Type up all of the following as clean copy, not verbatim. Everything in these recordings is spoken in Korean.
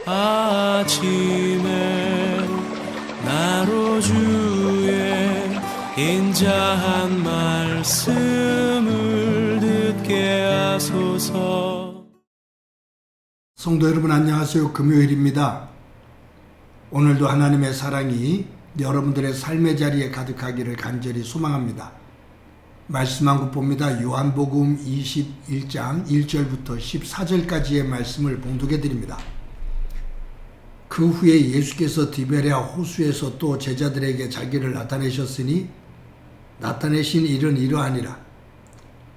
아침에 나로 주의 인자한 말씀을 듣게 하소서. 성도 여러분 안녕하세요. 금요일입니다. 오늘도 하나님의 사랑이 여러분들의 삶의 자리에 가득하기를 간절히 소망합니다. 말씀 한 국 봅니다. 요한복음 21장 1절부터 14절까지의 말씀을 봉독해 드립니다. 그 후에 예수께서 디베랴 호수에서 또 제자들에게 자기를 나타내셨으니 나타내신 일은 이러하니라.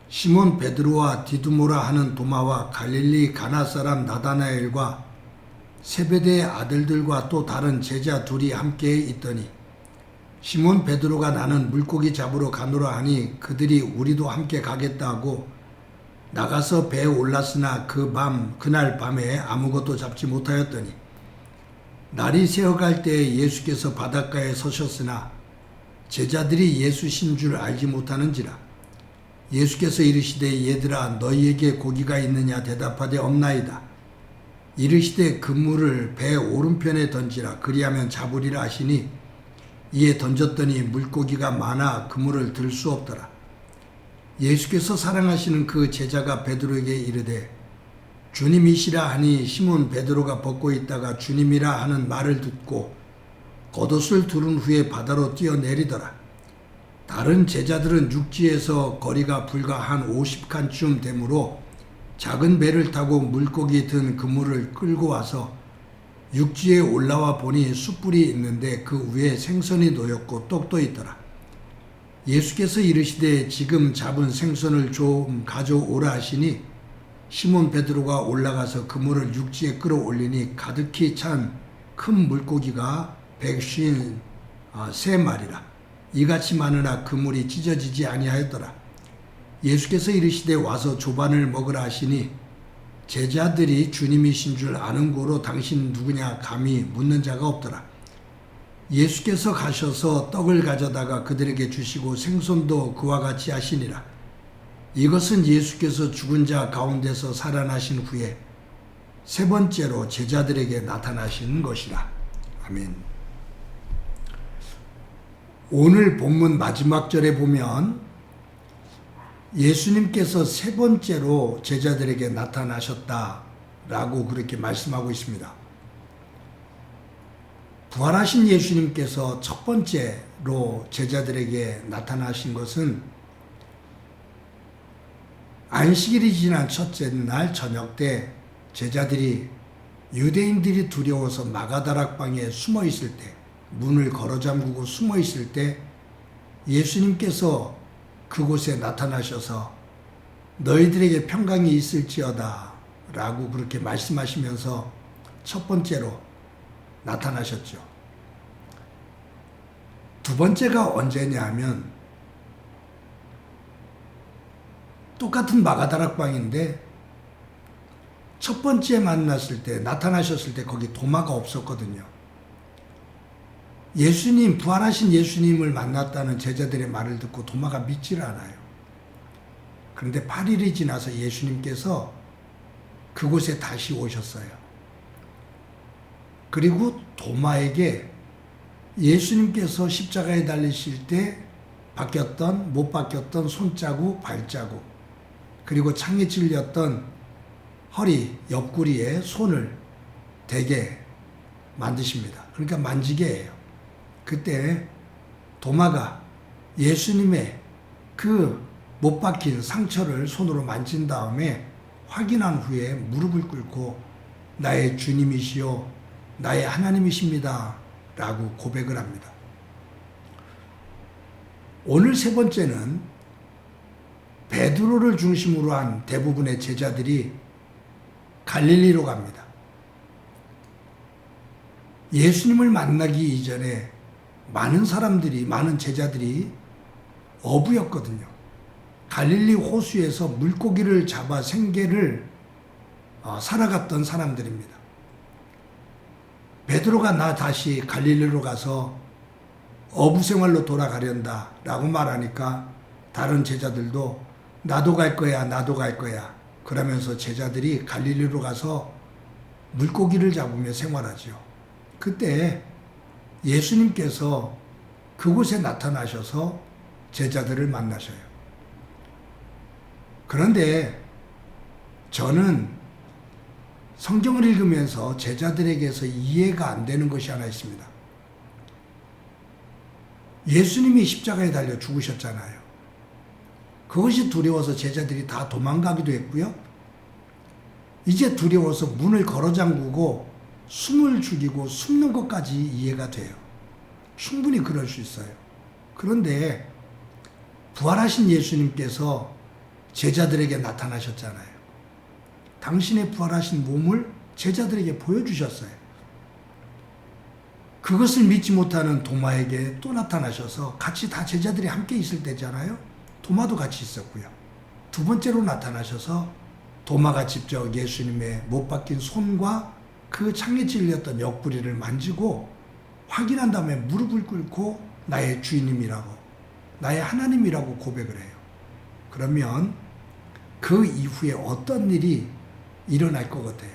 시몬 베드로와 디두모라 하는 도마와 갈릴리 가나 사람 나다나엘과 세베대의 아들들과 또 다른 제자 둘이 함께 있더니 시몬 베드로가 나는 물고기 잡으러 가노라 하니 그들이 우리도 함께 가겠다 하고 나가서 배에 올랐으나 그날 밤에 아무것도 잡지 못하였더니 날이 새어갈 때에 예수께서 바닷가에 서셨으나 제자들이 예수신 줄 알지 못하는지라. 예수께서 이르시되 얘들아 너희에게 고기가 있느냐 대답하되 없나이다. 이르시되 그물을 배 오른편에 던지라 그리하면 잡으리라 하시니 이에 던졌더니 물고기가 많아 그물을 들 수 없더라. 예수께서 사랑하시는 그 제자가 베드로에게 이르되 주님이시라 하니 시몬 베드로가 벗고 있다가 주님이라 하는 말을 듣고 겉옷을 두른 후에 바다로 뛰어내리더라. 다른 제자들은 육지에서 거리가 불과 한 50칸쯤 되므로 작은 배를 타고 물고기 든 그물을 끌고 와서 육지에 올라와 보니 숯불이 있는데 그 위에 생선이 놓였고 떡도 있더라. 예수께서 이르시되 지금 잡은 생선을 좀 가져오라 하시니 시몬 베드로가 올라가서 그물을 육지에 끌어올리니 가득히 찬 큰 물고기가 153마리라. 이같이 많으나 그물이 찢어지지 아니하였더라. 예수께서 이르시되 와서 조반을 먹으라 하시니 제자들이 주님이신 줄 아는 고로 당신 누구냐 감히 묻는 자가 없더라. 예수께서 가셔서 떡을 가져다가 그들에게 주시고 생선도 그와 같이 하시니라. 이것은 예수께서 죽은 자 가운데서 살아나신 후에 세 번째로 제자들에게 나타나신 것이라. 아멘. 오늘 본문 마지막 절에 보면 예수님께서 세 번째로 제자들에게 나타나셨다라고 그렇게 말씀하고 있습니다. 부활하신 예수님께서 첫 번째로 제자들에게 나타나신 것은 안식일이 지난 첫째 날 저녁 때 제자들이 유대인들이 두려워서 마가다락방에 숨어 있을 때 문을 걸어 잠그고 숨어 있을 때 예수님께서 그곳에 나타나셔서 너희들에게 평강이 있을지어다 라고 그렇게 말씀하시면서 첫 번째로 나타나셨죠. 두 번째가 언제냐 하면 똑같은 마가다락방인데 첫 번째 만났을 때 나타나셨을 때 거기 도마가 없었거든요. 예수님 부활하신 예수님을 만났다는 제자들의 말을 듣고 도마가 믿지를 않아요. 그런데 8일이 지나서 예수님께서 그곳에 다시 오셨어요. 그리고 도마에게 예수님께서 십자가에 달리실 때 못 바뀌었던 손자국, 발자국 그리고 창에 찔렸던 허리 옆구리에 손을 대게 만드십니다. 그러니까 만지게 해요. 그때 도마가 예수님의 그 못 박힌 상처를 손으로 만진 다음에 확인한 후에 무릎을 꿇고 나의 주님이시요 나의 하나님이십니다 라고 고백을 합니다. 오늘 세 번째는 베드로를 중심으로 한 대부분의 제자들이 갈릴리로 갑니다. 예수님을 만나기 이전에 많은 제자들이 어부였거든요. 갈릴리 호수에서 물고기를 잡아 생계를 살아갔던 사람들입니다. 베드로가 나 다시 갈릴리로 가서 어부 생활로 돌아가련다 라고 말하니까 다른 제자들도 나도 갈 거야, 나도 갈 거야. 그러면서 제자들이 갈릴리로 가서 물고기를 잡으며 생활하죠. 그때 예수님께서 그곳에 나타나셔서 제자들을 만나셔요. 그런데 저는 성경을 읽으면서 제자들에게서 이해가 안 되는 것이 하나 있습니다. 예수님이 십자가에 달려 죽으셨잖아요. 그것이 두려워서 제자들이 다 도망가기도 했고요. 이제 두려워서 문을 걸어 잠그고 숨을 죽이고 숨는 것까지 이해가 돼요. 충분히 그럴 수 있어요. 그런데 부활하신 예수님께서 제자들에게 나타나셨잖아요. 당신의 부활하신 몸을 제자들에게 보여주셨어요. 그것을 믿지 못하는 도마에게 또 나타나셔서 같이 다 제자들이 함께 있을 때잖아요. 도마도 같이 있었고요. 두 번째로 나타나셔서 도마가 직접 예수님의 못 박힌 손과 그 창에 찔렸던 옆구리를 만지고 확인한 다음에 무릎을 꿇고 나의 주인님이라고, 나의 하나님이라고 고백을 해요. 그러면 그 이후에 어떤 일이 일어날 것 같아요?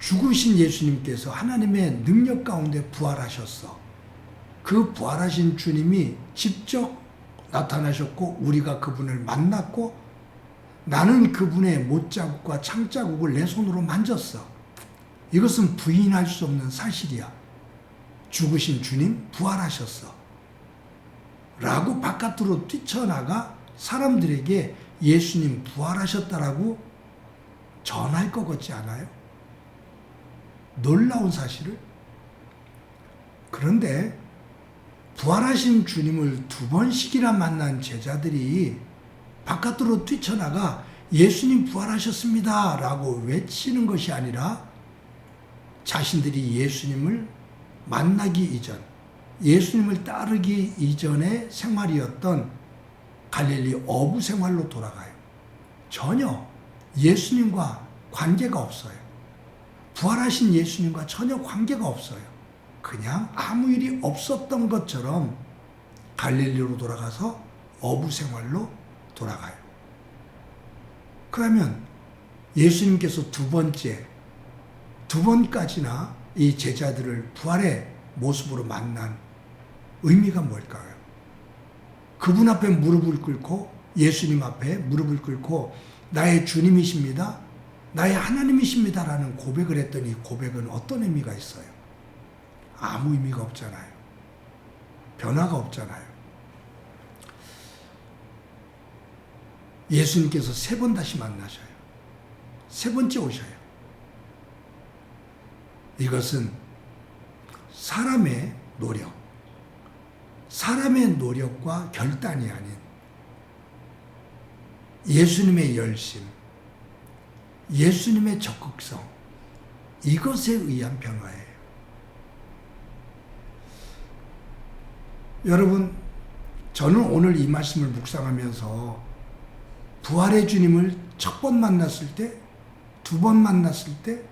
죽으신 예수님께서 하나님의 능력 가운데 부활하셨어. 그 부활하신 주님이 직접 나타나셨고 우리가 그분을 만났고 나는 그분의 못자국과 창자국을 내 손으로 만졌어. 이것은 부인할 수 없는 사실이야. 죽으신 주님 부활하셨어. 라고 바깥으로 뛰쳐나가 사람들에게 예수님 부활하셨다라고 전할 것 같지 않아요? 놀라운 사실을. 그런데 부활하신 주님을 두 번씩이나 만난 제자들이 바깥으로 뛰쳐나가 예수님 부활하셨습니다 라고 외치는 것이 아니라 자신들이 예수님을 만나기 이전, 예수님을 따르기 이전의 생활이었던 갈릴리 어부 생활로 돌아가요. 전혀 예수님과 관계가 없어요. 부활하신 예수님과 전혀 관계가 없어요. 그냥 아무 일이 없었던 것처럼 갈릴리로 돌아가서 어부 생활로 돌아가요. 그러면 예수님께서 두 번까지나 이 제자들을 부활의 모습으로 만난 의미가 뭘까요? 그분 앞에 무릎을 꿇고 예수님 앞에 무릎을 꿇고 나의 주님이십니다. 나의 하나님이십니다라는 고백을 했더니 고백은 어떤 의미가 있어요? 아무 의미가 없잖아요. 변화가 없잖아요. 예수님께서 세 번 다시 만나셔요. 세 번째 오셔요. 이것은 사람의 노력과 결단이 아닌 예수님의 열심, 예수님의 적극성, 이것에 의한 변화예요. 여러분, 저는 오늘 이 말씀을 묵상하면서 부활의 주님을 첫 번 만났을 때, 두 번 만났을 때,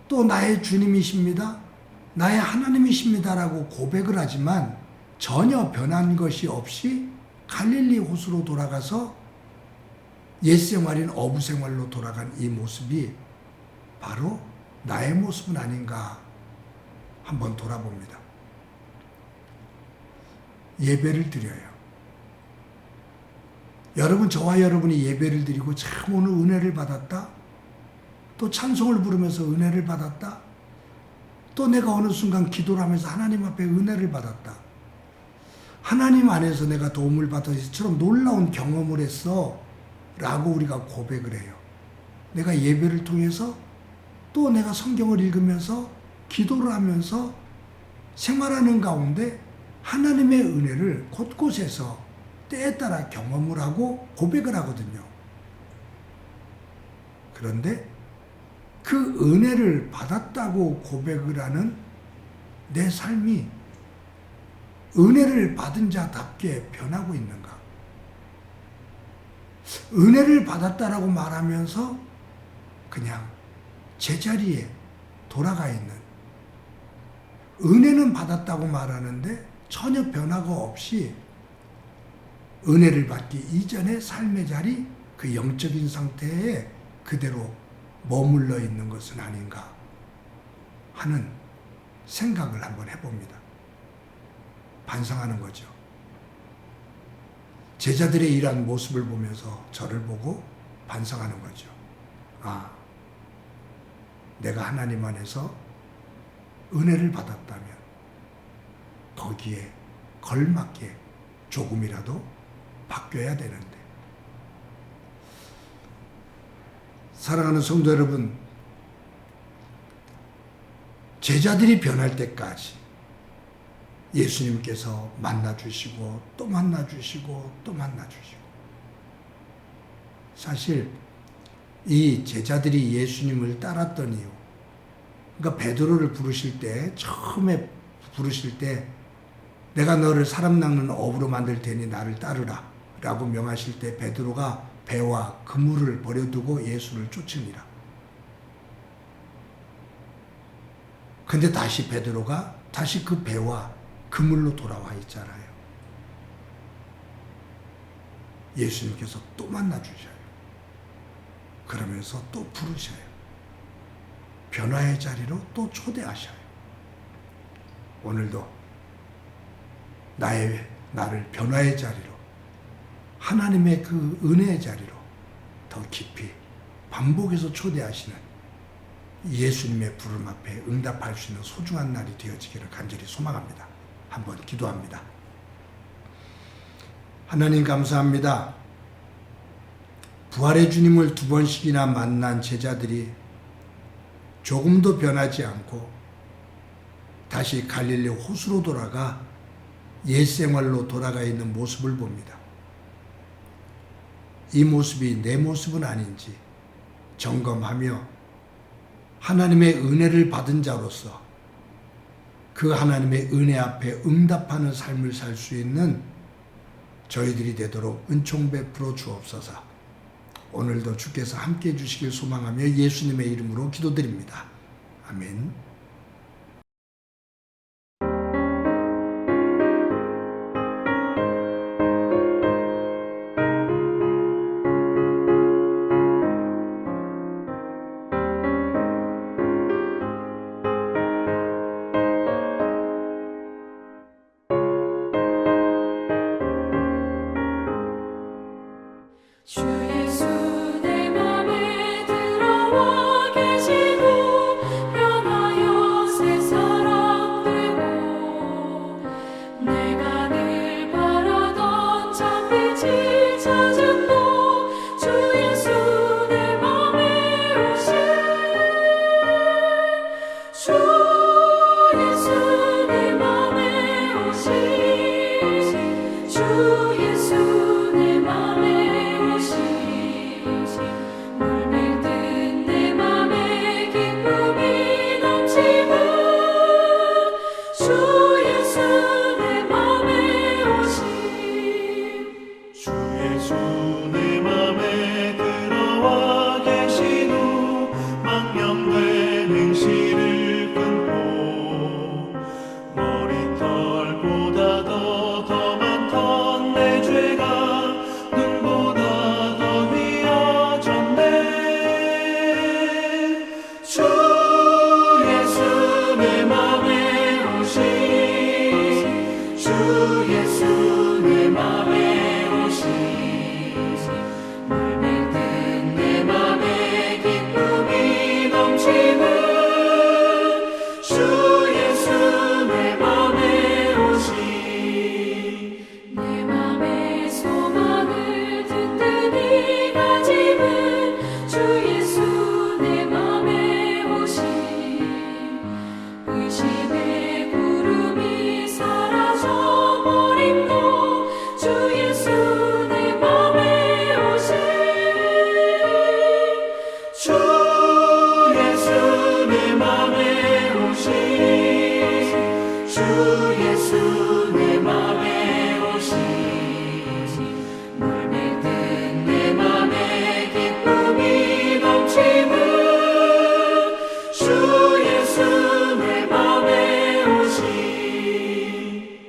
또 나의 주님이십니다, 나의 하나님이십니다라고 고백을 하지만 전혀 변한 것이 없이 갈릴리 호수로 돌아가서 옛 생활인 어부 생활로 돌아간 이 모습이 바로 나의 모습은 아닌가 한번 돌아봅니다. 예배를 드려요. 여러분, 저와 여러분이 예배를 드리고 참 오늘 은혜를 받았다, 또 찬송을 부르면서 은혜를 받았다, 또 내가 어느 순간 기도를 하면서 하나님 앞에 은혜를 받았다, 하나님 안에서 내가 도움을 받아서처럼 놀라운 경험을 했어 라고 우리가 고백을 해요. 내가 예배를 통해서 또 내가 성경을 읽으면서 기도를 하면서 생활하는 가운데 하나님의 은혜를 곳곳에서 때에 따라 경험을 하고 고백을 하거든요. 그런데 그 은혜를 받았다고 고백을 하는 내 삶이 은혜를 받은 자답게 변하고 있는가? 은혜를 받았다라고 말하면서 그냥 제자리에 돌아가 있는, 은혜는 받았다고 말하는데 전혀 변화가 없이 은혜를 받기 이전의 삶의 자리, 그 영적인 상태에 그대로 머물러 있는 것은 아닌가 하는 생각을 한번 해봅니다. 반성하는 거죠. 제자들의 일한 모습을 보면서 저를 보고 반성하는 거죠. 아, 내가 하나님 안에서 은혜를 받았다면 거기에 걸맞게 조금이라도 바뀌어야 되는데. 사랑하는 성도 여러분, 제자들이 변할 때까지 예수님께서 만나주시고 또 만나주시고 또 만나주시고, 사실 이 제자들이 예수님을 따랐던 이유, 그러니까 베드로를 부르실 때, 처음에 부르실 때 내가 너를 사람 낚는 어부로 만들 테니 나를 따르라 라고 명하실 때 베드로가 배와 그물을 버려두고 예수를 쫓으니라. 근데 다시 베드로가 다시 그 배와 그물로 돌아와 있잖아요. 예수님께서 또 만나주셔요. 그러면서 또 부르셔요. 변화의 자리로 또 초대하셔요. 오늘도 나를 변화의 자리로, 하나님의 그 은혜의 자리로 더 깊이 반복해서 초대하시는 예수님의 부름 앞에 응답할 수 있는 소중한 날이 되어지기를 간절히 소망합니다. 한번 기도합니다. 하나님 감사합니다. 부활의 주님을 2번씩이나 만난 제자들이 조금도 변하지 않고 다시 갈릴리 호수로 돌아가 옛 생활로 돌아가 있는 모습을 봅니다. 이 모습이 내 모습은 아닌지 점검하며 하나님의 은혜를 받은 자로서 그 하나님의 은혜 앞에 응답하는 삶을 살 수 있는 저희들이 되도록 은총 베풀어 주옵소서. 오늘도 주께서 함께해 주시길 소망하며 예수님의 이름으로 기도드립니다. 아멘.